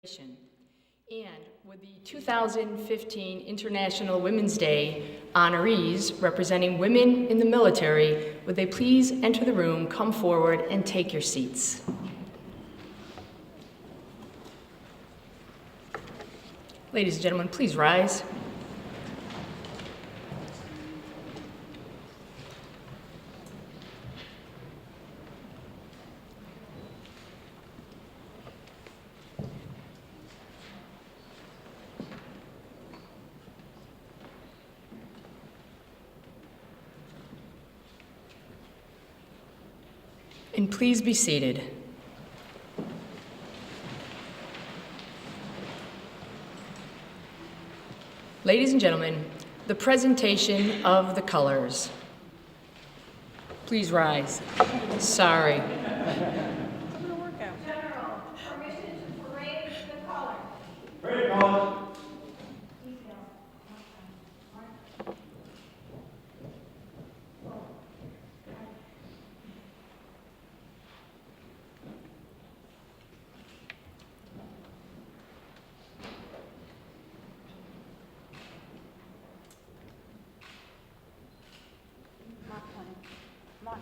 And with the 2015 International Women's Day honorees representing women in the military, would they please enter the room, come forward, and take your seats. Ladies and gentlemen, please rise. And please be seated. Ladies and gentlemen, the presentation of the colors. Please rise. Sorry. General, permission to parade the colors. Parade colors. Mark 20. March.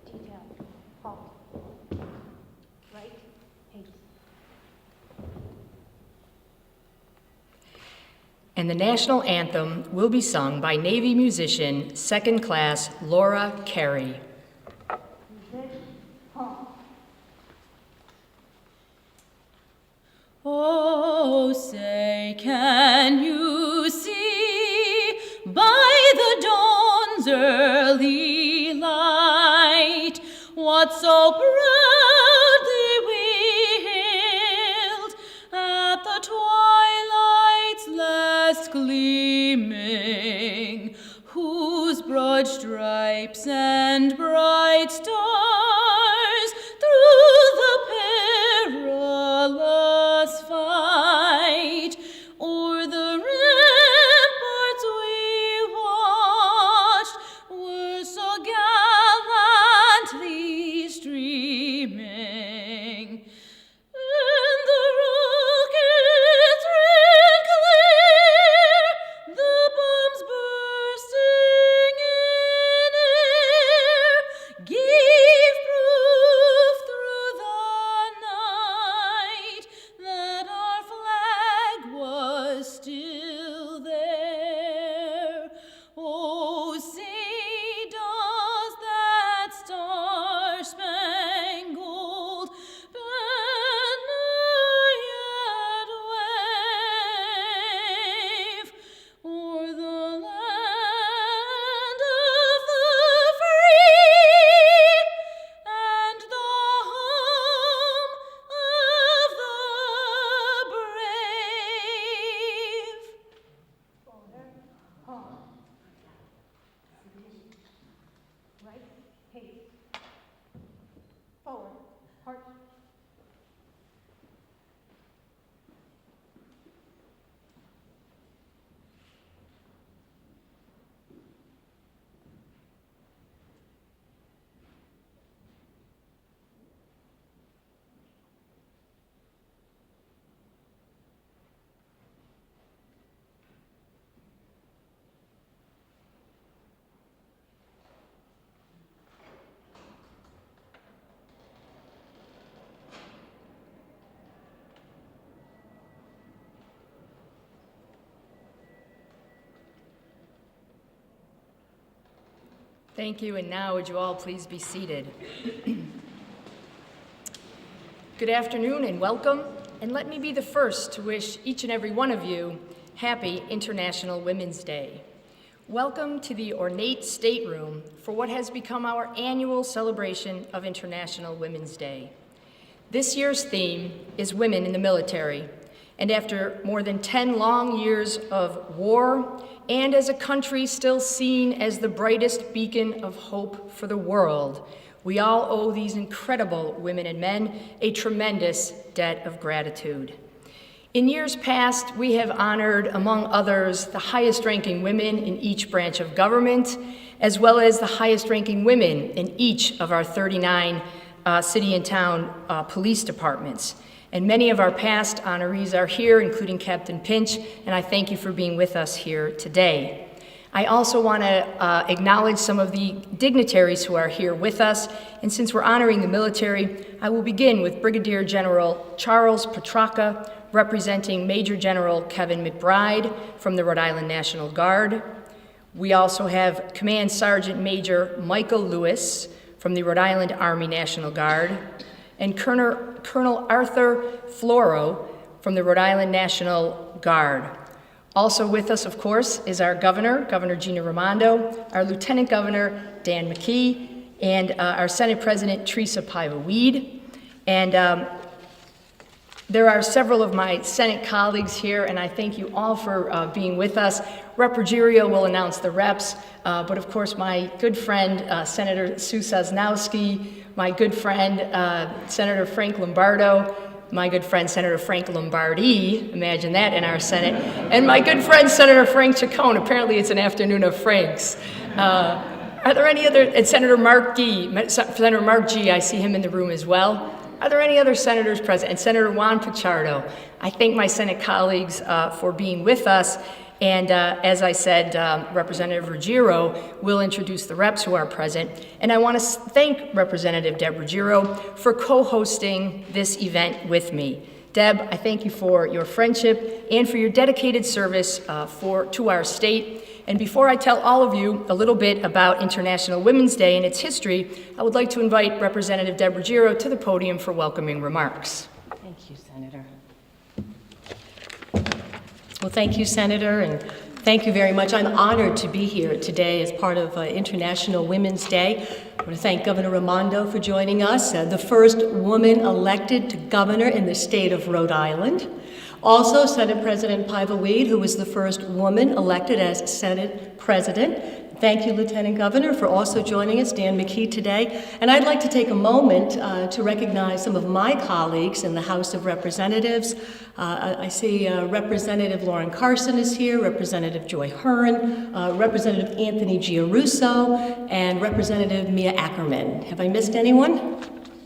Detail. Halt. Right. Haste. And the national anthem will be sung by Navy musician, second class Laura Carey. Oh, say, can you see by the dawn's early light what so proudly we hailed at the twilight's last gleaming, whose broad stripes and bright stars through the perilous fight o'er the ramparts we watched were so gallantly streaming, and the rockets ran clear, the bombs bursting in air gave proof through the night that our flag was still there. Oh, say, does that star-spangled banner yet wave o'er the land of the free and the home of the brave? Order. Halt. Right. Haste. Forward. March. Thank you, and now would you all please be seated. Good afternoon and welcome, and let me be the first to wish each and every one of you happy International Women's Day. Welcome to the ornate stateroom for what has become our annual celebration of International Women's Day. This year's theme is Women in the Military, and after more than 10 long years of war, and as a country still seen as the brightest beacon of hope for the world, we all owe these incredible women and men a tremendous debt of gratitude. In years past, we have honored, among others, the highest-ranking women in each branch of government, as well as the highest-ranking women in each of our 39 city and town police departments. And many of our past honorees are here, including Captain Pinch, and I thank you for being with us here today. I also want to acknowledge some of the dignitaries who are here with us, and since we're honoring the military, I will begin with Brigadier General Charles Petracca, representing Major General Kevin McBride from the Rhode Island National Guard. We also have Command Sergeant Major Michael Lewis from the Rhode Island Army National Guard, and Colonel Arthur Floro from the Rhode Island National Guard. Also with us, of course, is our governor, Governor Gina Raimondo, our Lieutenant Governor, Dan McKee, and our Senate President, Teresa Paiva-Weed. And there are several of my Senate colleagues here, and I thank you all for being with us. Rep. Ruggiero will announce the reps, but of course my good friend, Senator Sue Sosnowski, my good friend, Senator Frank Lombardo, my good friend, Senator Frank Lombardi, imagine that in our Senate, and my good friend, Senator Frank Chacon. Apparently it's an afternoon of Franks. Are there any other, and Senator Mark G, I see him in the room as well. Are there any other senators present? And Senator Juan Pichardo. I thank my Senate colleagues for being with us. And as I said, Representative Ruggiero will introduce the reps who are present. And I want to thank Representative Deb Ruggiero for co-hosting this event with me. Deb, I thank you for your friendship and for your dedicated service to our state. And before I tell all of you a little bit about International Women's Day and its history, I would like to invite Representative Deb Ruggiero to the podium for welcoming remarks. Thank you, Senator. Well, thank you, Senator, and thank you very much. I'm honored to be here today as part of International Women's Day. I want to thank Governor Raimondo for joining us, the first woman elected to governor in the state of Rhode Island. Also, Senate President Paiva-Weed, who was the first woman elected as Senate President. Thank you, Lieutenant Governor, for also joining us, Dan McKee, today. And I'd like to take a moment to recognize some of my colleagues in the House of Representatives. I see Representative Lauren Carson is here, Representative Joy Hearn, Representative Anthony Giarrusso, and Representative Mia Ackerman. Have I missed anyone?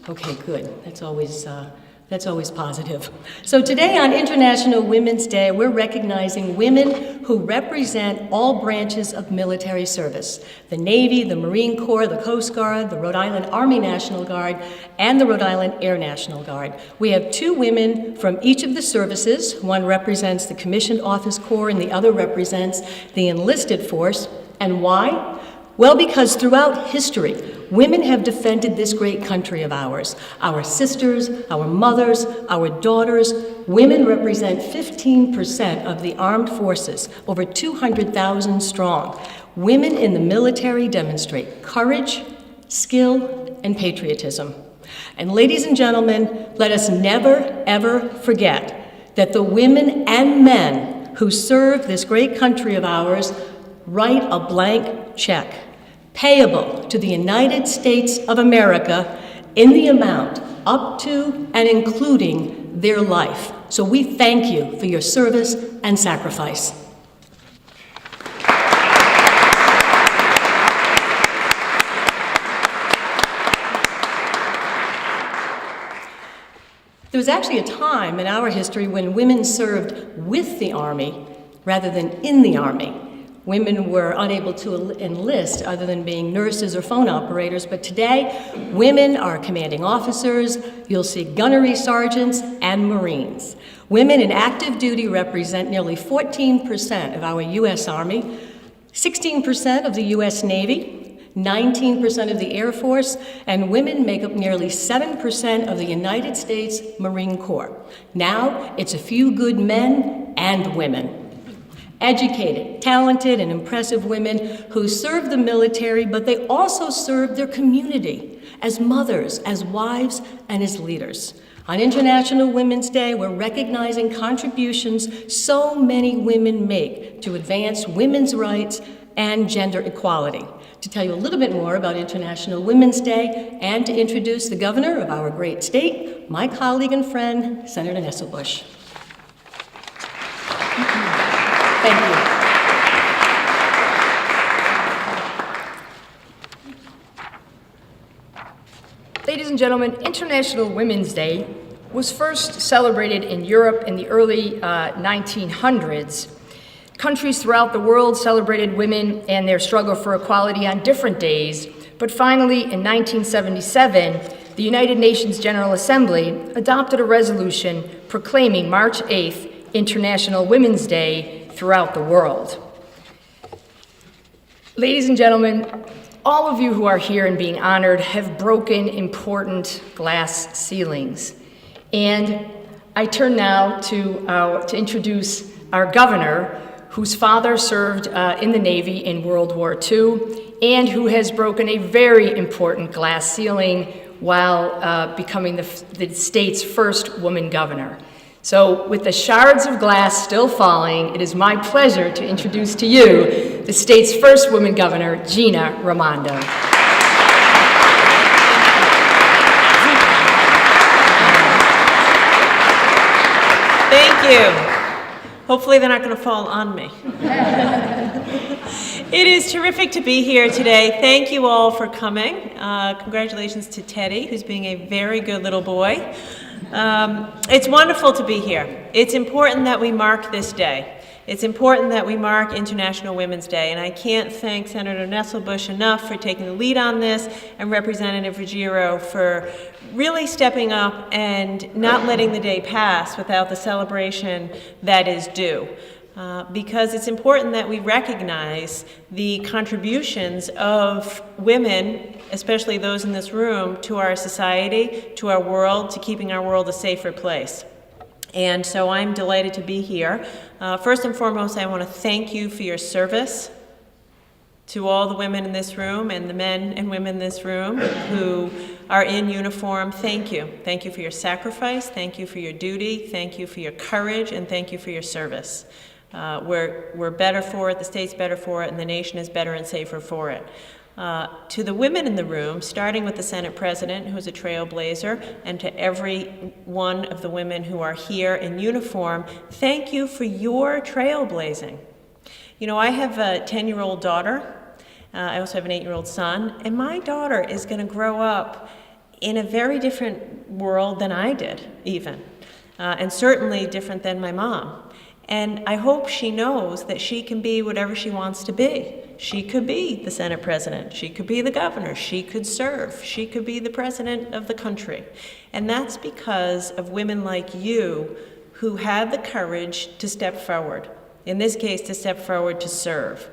Okay, good. That's always positive. So today on International Women's Day, we're recognizing women who represent all branches of military service: the Navy, the Marine Corps, the Coast Guard, the Rhode Island Army National Guard, and the Rhode Island Air National Guard. We have two women from each of the services. One represents the Commissioned Officer Corps and the other represents the enlisted force. And why? Well, because throughout history, women have defended this great country of ours. Our sisters, our mothers, our daughters. Women represent 15% of the armed forces, over 200,000 strong. Women in the military demonstrate courage, skill, and patriotism. And ladies and gentlemen, let us never, ever forget that the women and men who serve this great country of ours write a blank check, payable to the United States of America in the amount up to and including their life. So we thank you for your service and sacrifice. There was actually a time in our history when women served with the Army rather than in the Army. Women were unable to enlist other than being nurses or phone operators, but today, women are commanding officers. You'll see gunnery sergeants and Marines. Women in active duty represent nearly 14% of our U.S. Army, 16% of the U.S. Navy, 19% of the Air Force, and women make up nearly 7% of the United States Marine Corps. Now, it's a few good men and women. Educated, talented, and impressive women who serve the military, but they also serve their community as mothers, as wives, and as leaders. On International Women's Day, we're recognizing contributions so many women make to advance women's rights and gender equality. To tell you a little bit more about International Women's Day and to introduce the governor of our great state, my colleague and friend, Senator Nesselbush. Thank you. Ladies and gentlemen, International Women's Day was first celebrated in Europe in the early 1900s, countries throughout the world celebrated women and their struggle for equality on different days, but finally in 1977, the United Nations General Assembly adopted a resolution proclaiming March 8th International Women's Day throughout the world. Ladies and gentlemen, all of you who are here and being honored have broken important glass ceilings. And I turn now to introduce our governor, whose father served in the Navy in World War II, and who has broken a very important glass ceiling while becoming the state's first woman governor. So with the shards of glass still falling, it is my pleasure to introduce to you the state's first woman governor, Gina Raimondo. Thank you. Hopefully they're not going to fall on me. It is terrific to be here today. Thank you all for coming. Congratulations to Teddy, who's being a very good little boy. It's wonderful to be here. It's important that we mark this day. It's important that we mark International Women's Day, and I can't thank Senator Nesselbush enough for taking the lead on this, and Representative Ruggiero for really stepping up and not letting the day pass without the celebration that is due. Because it's important that we recognize the contributions of women, especially those in this room, to our society, to our world, to keeping our world a safer place. And so I'm delighted to be here. First and foremost, I want to thank you for your service. To all the women in this room and the men and women in this room who are in uniform, thank you. Thank you for your sacrifice, thank you for your duty, thank you for your courage, and thank you for your service. We're better for it, the state's better for it, and the nation is better and safer for it. To the women in the room, starting with the Senate President, who's a trailblazer, and to every one of the women who are here in uniform, thank you for your trailblazing. You know, I have a 10-year-old daughter. I also have an 8-year-old son, and my daughter is going to grow up in a very different world than I did, even, and certainly different than my mom. And I hope she knows that she can be whatever she wants to be. She could be the Senate President, she could be the governor, she could serve, she could be the president of the country. And that's because of women like you who had the courage to step forward. In this case, to step forward to serve.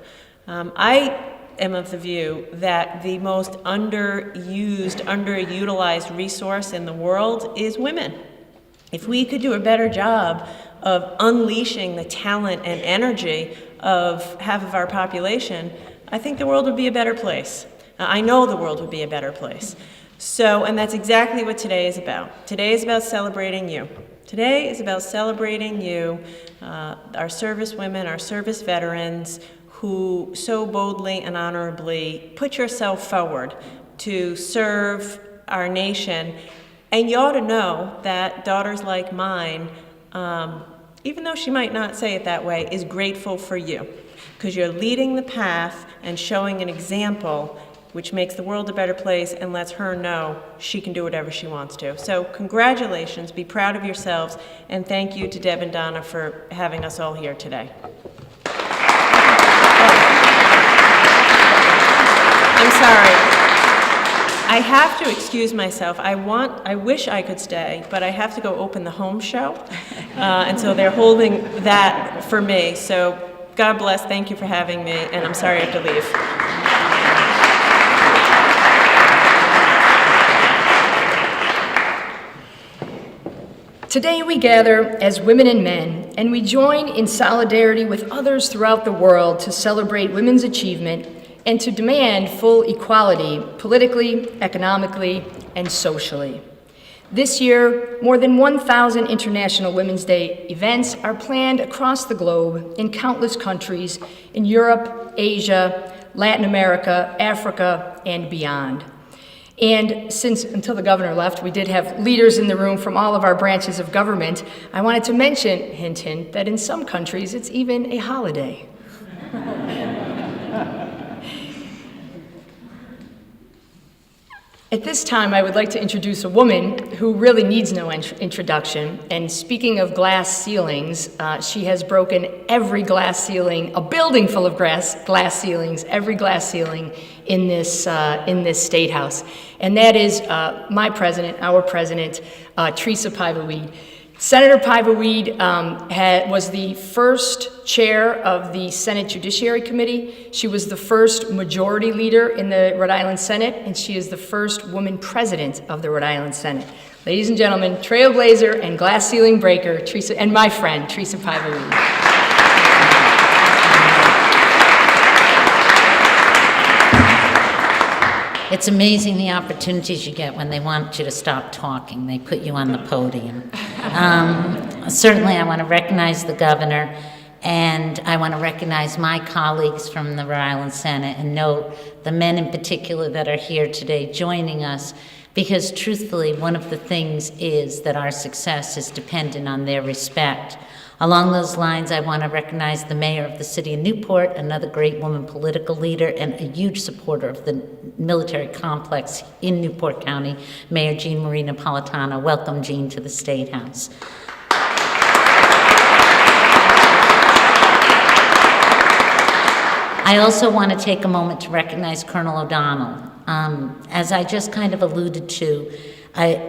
I am of the view that the most underused, underutilized resource in the world is women. If we could do a better job of unleashing the talent and energy of half of our population, I think the world would be a better place. I know the world would be a better place. So, and that's exactly what today is about. Today is about celebrating you. Today is about celebrating you, our service women, our service veterans, who so boldly and honorably put yourself forward to serve our nation. And you ought to know that daughters like mine, even though she might not say it that way, is grateful for you, because you're leading the path and showing an example which makes the world a better place and lets her know she can do whatever she wants to. So congratulations, be proud of yourselves, and thank you to Deb and Donna for having us all here today. I'm sorry. I have to excuse myself. I wish I could stay, but I have to go open the home show. And so they're holding that for me. So God bless, thank you for having me, and I'm sorry I have to leave. Today we gather as women and men, and we join in solidarity with others throughout the world to celebrate women's achievement and to demand full equality politically, economically, and socially. This year, more than 1,000 International Women's Day events are planned across the globe in countless countries in Europe, Asia, Latin America, Africa, and beyond. And since, until the governor left, we did have leaders in the room from all of our branches of government, I wanted to mention, hint, hint, that in some countries it's even a holiday. At this time, I would like to introduce a woman who really needs no introduction. And speaking of glass ceilings, she has broken every glass ceiling, a building full of glass ceilings, every glass ceiling in this State House. And that is my president, our president, Teresa Paiva-Weed. Senator Paiva-Weed was the first chair of the Senate Judiciary Committee. She was the first majority leader in the Rhode Island Senate, and she is the first woman president of the Rhode Island Senate. Ladies and gentlemen, trailblazer and glass ceiling breaker, Teresa, and my friend, Teresa Paiva-Weed. It's amazing the opportunities you get when they want you to stop talking. They put you on the podium. Certainly, I want to recognize the governor, and I want to recognize my colleagues from the Rhode Island Senate and note the men in particular that are here today joining us, because truthfully, one of the things is that our success is dependent on their respect. Along those lines, I want to recognize the mayor of the city of Newport, another great woman political leader and a huge supporter of the military complex in Newport County, Mayor Jean Marie Napolitano. Welcome, Jean, to the State House. I also want to take a moment to recognize Colonel O'Donnell. As I just kind of alluded to,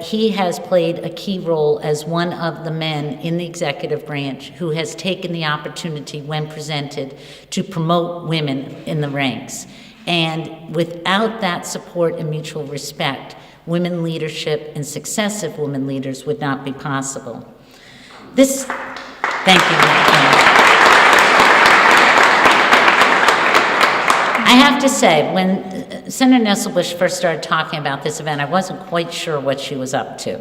he has played a key role as one of the men in the executive branch who has taken the opportunity when presented to promote women in the ranks. And without that support and mutual respect, women leadership and successive women leaders would not be possible. Thank you. I have to say, when Senator Nesselbush first started talking about this event, I wasn't quite sure what she was up to.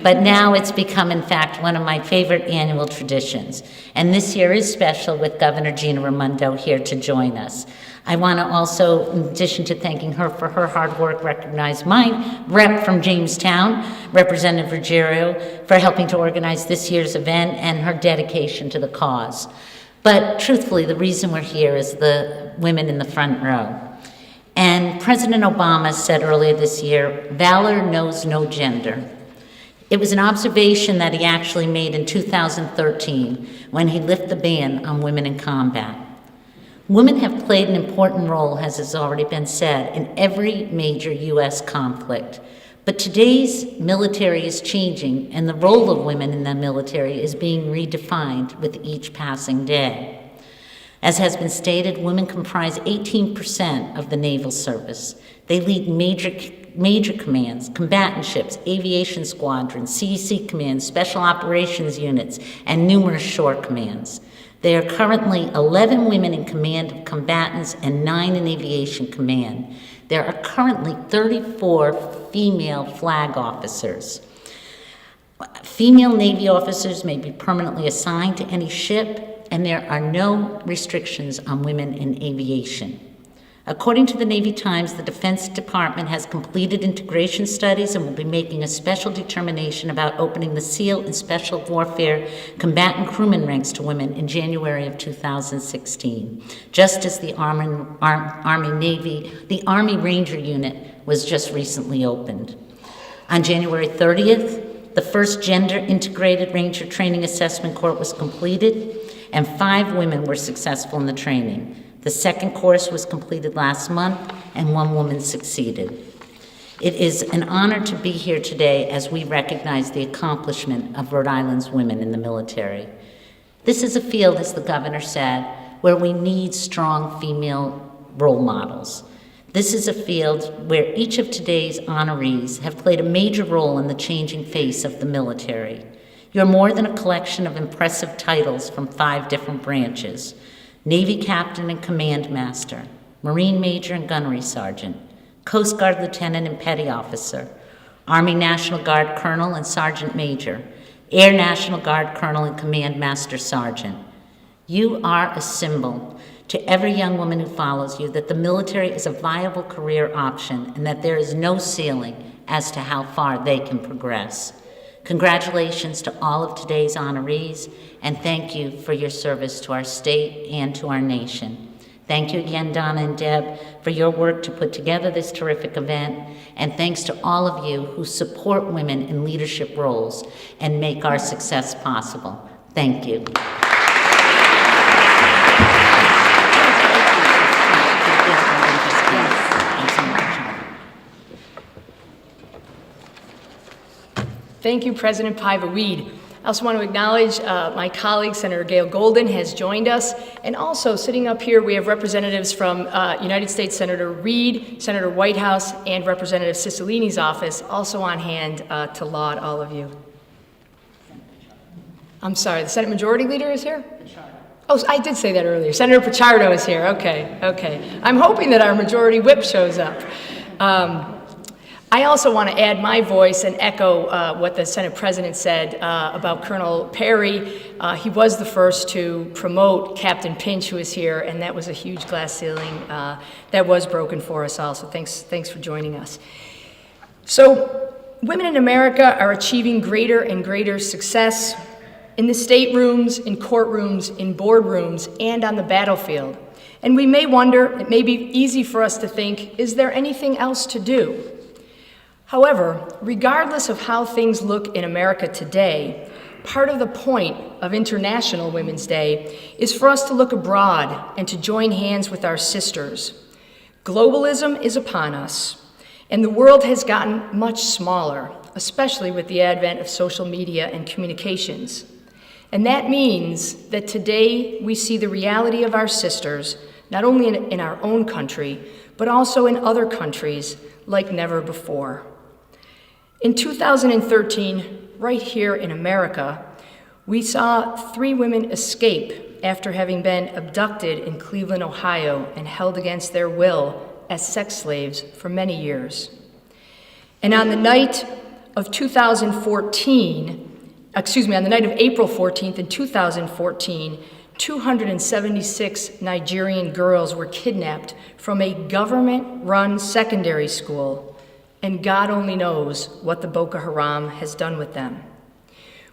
But now it's become, in fact, one of my favorite annual traditions. And this year is special with Governor Gina Raimondo here to join us. I want to also, in addition to thanking her for her hard work, recognize my rep from Jamestown, Representative Ruggiero, for helping to organize this year's event and her dedication to the cause. But truthfully, the reason we're here is the women in the front row. And President Obama said earlier this year, valor knows no gender. It was an observation that he actually made in 2013 when he lifted the ban on women in combat. Women have played an important role, as has already been said, in every major U.S. conflict. But today's military is changing, and the role of women in the military is being redefined with each passing day. As has been stated, women comprise 18% of the naval service. They lead major commands, combatant ships, aviation squadrons, CEC commands, special operations units, and numerous shore commands. There are currently 11 women in command of combatants and 9 in aviation command. There are currently 34 female flag officers. Female Navy officers may be permanently assigned to any ship, and there are no restrictions on women in aviation. According to the Navy Times, the Defense Department has completed integration studies and will be making a special determination about opening the SEAL and Special Warfare combatant crewman ranks to women in January of 2016, just as the Army Ranger Unit was just recently opened. On January 30th, the first gender-integrated Ranger Training Assessment Course was completed, and 5 women were successful in the training. The second course was completed last month, and 1 woman succeeded. It is an honor to be here today as we recognize the accomplishment of Rhode Island's women in the military. This is a field, as the governor said, where we need strong female role models. This is a field where each of today's honorees have played a major role in the changing face of the military. You're more than a collection of impressive titles from 5 different branches: Navy Captain and Command Master, Marine Major and Gunnery Sergeant, Coast Guard Lieutenant and Petty Officer, Army National Guard Colonel and Sergeant Major, Air National Guard Colonel and Command Master Sergeant. You are a symbol to every young woman who follows you that the military is a viable career option and that there is no ceiling as to how far they can progress. Congratulations to all of today's honorees, and thank you for your service to our state and to our nation. Thank you again, Donna and Deb, for your work to put together this terrific event, and thanks to all of you who support women in leadership roles and make our success possible. Thank you. Thank you, President Paiva-Weed. I also want to acknowledge my colleague, Senator Gail Golden, has joined us. And also, sitting up here, we have representatives from United States Senator Reid, Senator Whitehouse, and Representative Cicilline's office, also on hand to laud all of you. I'm sorry, the Senate Majority Leader is here? Oh, I did say that earlier. Senator Pichardo is here. Okay. I'm hoping that our Majority Whip shows up. I also want to add my voice and echo what the Senate President said about Colonel Perry. He was the first to promote Captain Pinch, who is here, and that was a huge glass ceiling that was broken for us all. So thanks for joining us. So women in America are achieving greater and greater success in the staterooms, in courtrooms, in boardrooms, and on the battlefield. And we may wonder, it may be easy for us to think, is there anything else to do? However, regardless of how things look in America today, part of the point of International Women's Day is for us to look abroad and to join hands with our sisters. Globalism is upon us, and the world has gotten much smaller, especially with the advent of social media and communications. And that means that today we see the reality of our sisters, not only in our own country, but also in other countries like never before. In 2013, right here in America, we saw 3 women escape after having been abducted in Cleveland, Ohio, and held against their will as sex slaves for many years. And on the night of April 14th in 2014, 276 Nigerian girls were kidnapped from a government-run secondary school, and God only knows what the Boko Haram has done with them.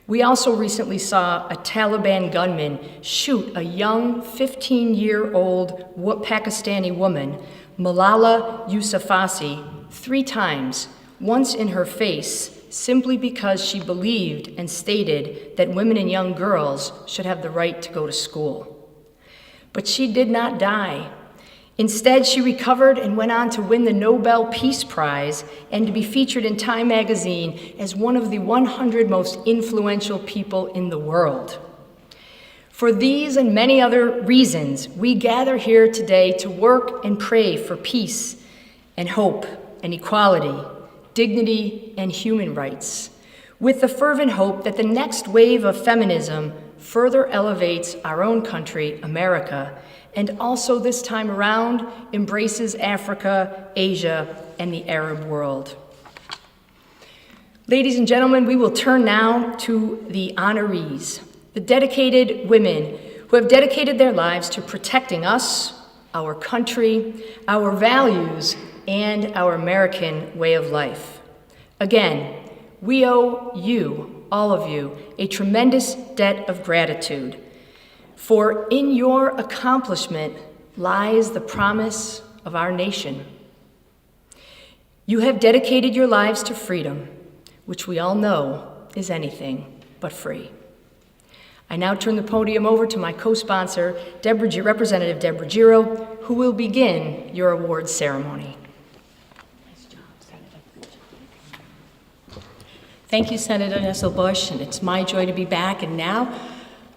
We also recently saw a Taliban gunman shoot a young 15-year-old Pakistani woman, Malala Yousafzai, 3 times, once in her face, simply because she believed and stated that women and young girls should have the right to go to school. But she did not die. Instead, she recovered and went on to win the Nobel Peace Prize and to be featured in Time magazine as one of the 100 most influential people in the world. For these and many other reasons, we gather here today to work and pray for peace and hope and equality, dignity and human rights, with the fervent hope that the next wave of feminism further elevates our own country, America, and also this time around embraces Africa, Asia, and the Arab world. Ladies and gentlemen, we will turn now to the honorees, the dedicated women who have dedicated their lives to protecting us, our country, our values, and our American way of life. Again, we owe you, all of you, a tremendous debt of gratitude. For in your accomplishment lies the promise of our nation. You have dedicated your lives to freedom, which we all know is anything but free. I now turn the podium over to my co-sponsor, Representative Deborah Giro, who will begin your awards ceremony. Thank you, Senator Nesselbush, and it's my joy to be back. And now,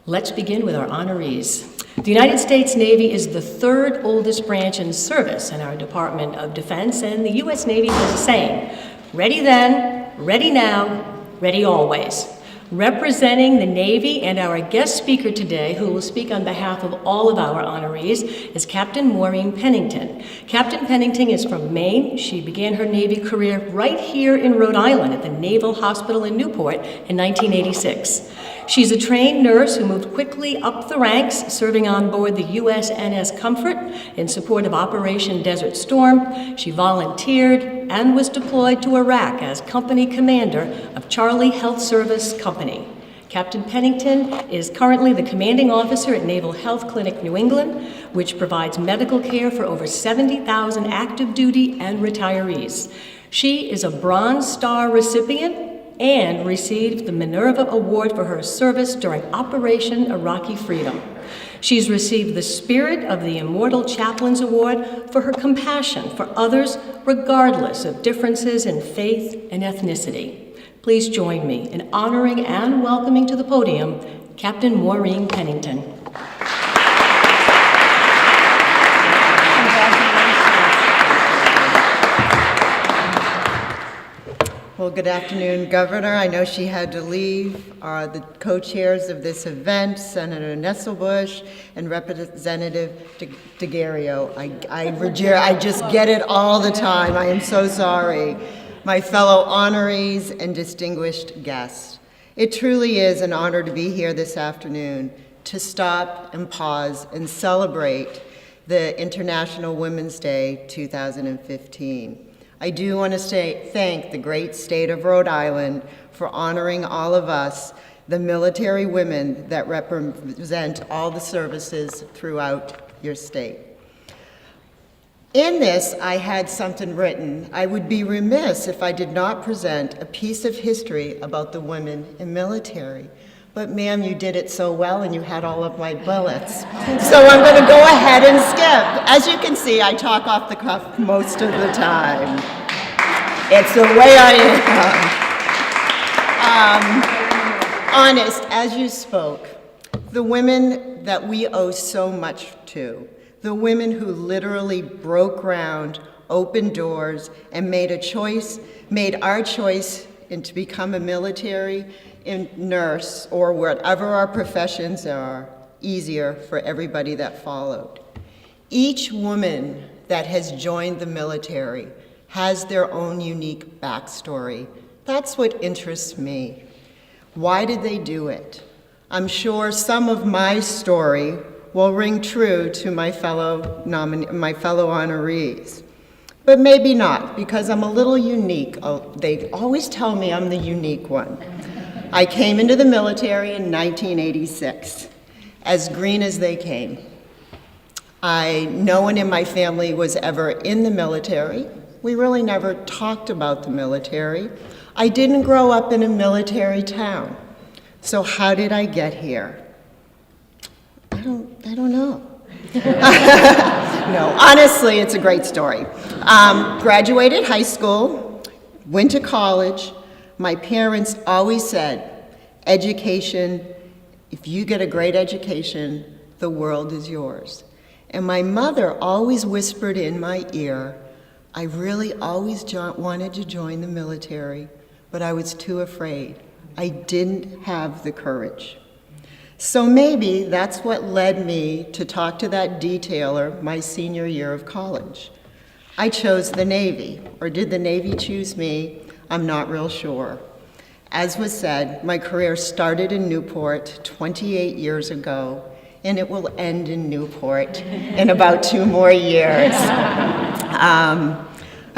let's begin with our honorees. The United States Navy is the 3rd oldest branch in service in our Department of Defense, and the U.S. Navy has a saying, ready then, ready now, ready always. Representing the Navy and our guest speaker today, who will speak on behalf of all of our honorees, is Captain Maureen Pennington. Captain Pennington is from Maine. She began her Navy career right here in Rhode Island at the Naval Hospital in Newport in 1986. She's a trained nurse who moved quickly up the ranks, serving on board the USNS Comfort in support of Operation Desert Storm. She volunteered and was deployed to Iraq as company commander of Charlie Health Service Company. Captain Pennington is currently the commanding officer at Naval Health Clinic New England, which provides medical care for over 70,000 active duty and retirees. She is a Bronze Star recipient and received the Minerva Award for her service during Operation Iraqi Freedom. She's received the Spirit of the Immortal Chaplains Award for her compassion for others, regardless of differences in faith and ethnicity. Please join me in honoring and welcoming to the podium Captain Maureen Pennington. Well, good afternoon, Governor. I know she had to leave. The co-chairs of this event, Senator Nesselbush and Representative DeGario. I just get it all the time. I am so sorry. My fellow honorees and distinguished guests. It truly is an honor to be here this afternoon to stop and pause and celebrate the International Women's Day 2015. I do want to thank the great state of Rhode Island for honoring all of us, the military women that represent all the services throughout your state. In this, I had something written. I would be remiss if I did not present a piece of history about the women in military. But ma'am, you did it so well and you had all of my bullets. So I'm going to go ahead and skip. As you can see, I talk off the cuff most of the time. It's the way I am. Honest, as you spoke, the women that we owe so much to, the women who literally broke ground, opened doors, and made our choice to become a military nurse or whatever our professions are, easier for everybody that followed. Each woman that has joined the military has their own unique backstory. That's what interests me. Why did they do it? I'm sure some of my story will ring true to my fellow honorees. But maybe not, because I'm a little unique. They always tell me I'm the unique one. I came into the military in 1986, as green as they came. No one in my family was ever in the military. We really never talked about the military. I didn't grow up in a military town. So how did I get here? I don't know. No, honestly, it's a great story. Graduated high school, went to college. My parents always said, education, if you get a great education, the world is yours. And my mother always whispered in my ear, I really always wanted to join the military, but I was too afraid. I didn't have the courage. So maybe that's what led me to talk to that detailer my senior year of college. I chose the Navy, or did the Navy choose me? I'm not real sure. As was said, my career started in Newport 28 years ago, and it will end in Newport in about 2 more years.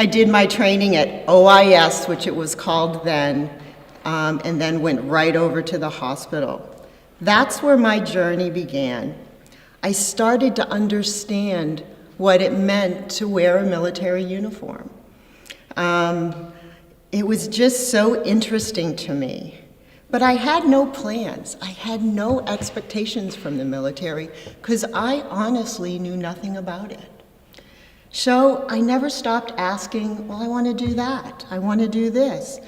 I did my training at OIS, which it was called then, and then went right over to the hospital. That's where my journey began. I started to understand what it meant to wear a military uniform. It was just so interesting to me. But I had no plans. I had no expectations from the military because I honestly knew nothing about it. So I never stopped asking, well, I want to do that. I want to do this.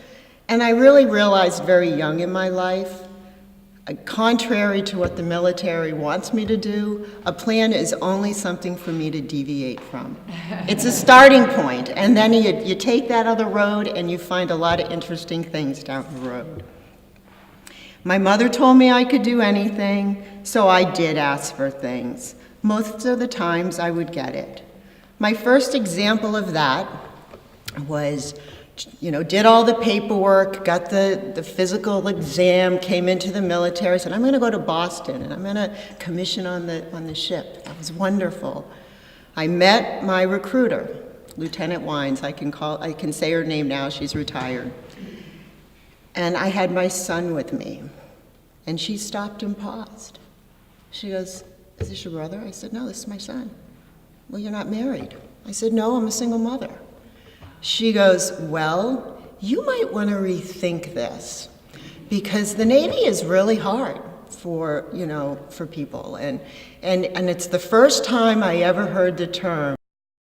And I really realized very young in my life, contrary to what the military wants me to do, a plan is only something for me to deviate from. It's a starting point, and then you take that other road and you find a lot of interesting things down the road. My mother told me I could do anything, so I did ask for things. Most of the times I would get it. My first example of that was, did all the paperwork, got the physical exam, came into the military, said, I'm going to go to Boston and I'm going to commission on the ship. That was wonderful. I met my recruiter, Lieutenant Wines. I can say her name now, she's retired. And I had my son with me. And she stopped and paused. She goes, "Is this your brother?" I said, "No, this is my son." "Well, you're not married." I said, "No, I'm a single mother." She goes, "Well, you might want to rethink this, because the Navy is really hard for, for people. And it's the first time I ever heard the term